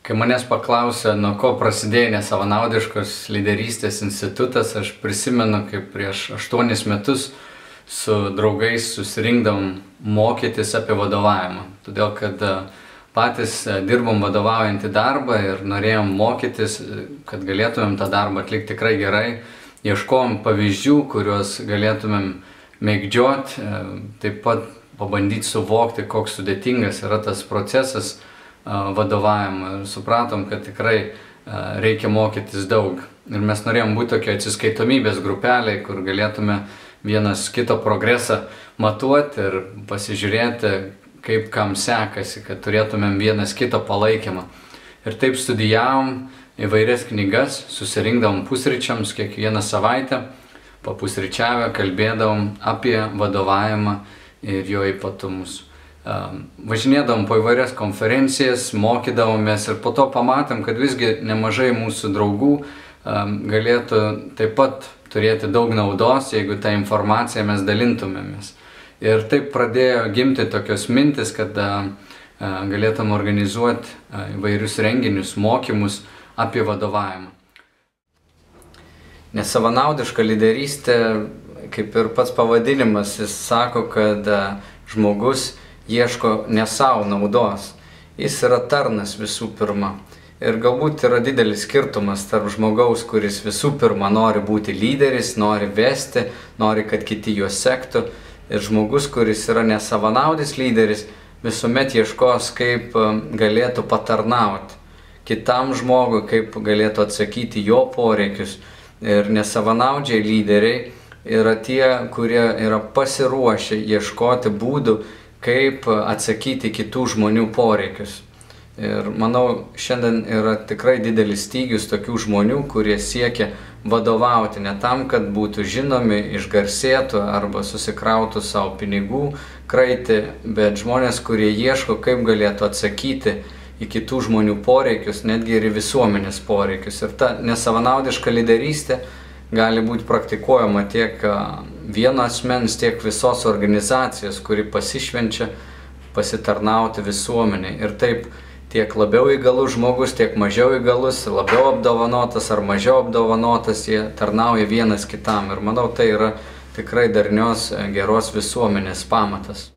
Kai manęs paklausė, nuo ko prasidėjo Nesavanaudiškos lyderystės institutas, aš prisimenu, kaip prieš 8 metus su draugais susirinkdavom mokytis apie vadovavimą. Todėl, kad patys dirbom vadovaujantį darbą ir norėjom mokytis, kad galėtumėm tą darbą atlikti tikrai gerai. Ieškojom pavyzdžių, kuriuos galėtumėm mėgdžioti, taip pat pabandyti suvokti, koks sudėtingas yra tas procesas vadovavimą. Ir supratom, kad tikrai reikia mokytis daug. Ir mes norėjom būti tokia atsiskaitomybės grupelė, kur galėtume vienas kito progresą matuoti ir pasižiūrėti, kaip kam sekasi, kad turėtumėm vienas kito palaikymą. Ir taip studijavom įvairias knygas, susirinkdavom pusryčiams kiekvieną savaitę, papusryčiavę kalbėdavom apie vadovavimą ir jo ypatumus. Važinėdavom po įvairias konferencijas, mokydavomės ir po to pamatėm, kad visgi nemažai mūsų draugų galėtų taip pat turėti daug naudos, jeigu tą informaciją mes dalintumėmės. Ir taip pradėjo gimti tokios mintis, kad galėtum organizuoti įvairius renginius, mokymus apie vadovavimą. Nesavanaudiška lyderystė, kaip ir pats pavadinimas, jis sako, kad žmogus ieško ne savo naudos. Jis yra tarnas visų pirma. Ir galbūt yra didelis skirtumas tarp žmogaus, kuris visų pirma nori būti lyderis, nori vesti, nori, kad kiti juos sektų. Ir žmogus, kuris yra nesavanaudis lyderis, visuomet ieškos, kaip galėtų patarnauti kitam žmogui, kaip galėtų atsakyti jo poreikius. Ir nesavanaudžiai lyderiai yra tie, kurie yra pasiruošę ieškoti būdų, kaip atsakyti kitų žmonių poreikius. Ir manau, šiandien yra tikrai didelis stygius tokių žmonių, kurie siekia vadovauti ne tam, kad būtų žinomi, išgarsėtų arba susikrautų savo pinigų kraitį, bet žmonės, kurie ieško, kaip galėtų atsakyti į kitų žmonių poreikius, netgi ir į visuomenės poreikius. Ir ta nesavanaudiška lyderystė gali būti praktikuojama tiek vieno asmens, tiek visos organizacijos, kuri pasišvenčia pasitarnauti visuomeniai. Ir taip tiek labiau įgalus žmogus, tiek mažiau įgalus, labiau apdovanotas ar mažiau apdovanotas, jie tarnauja vienas kitam. Ir manau, tai yra tikrai darnios, geros visuomenės pamatas.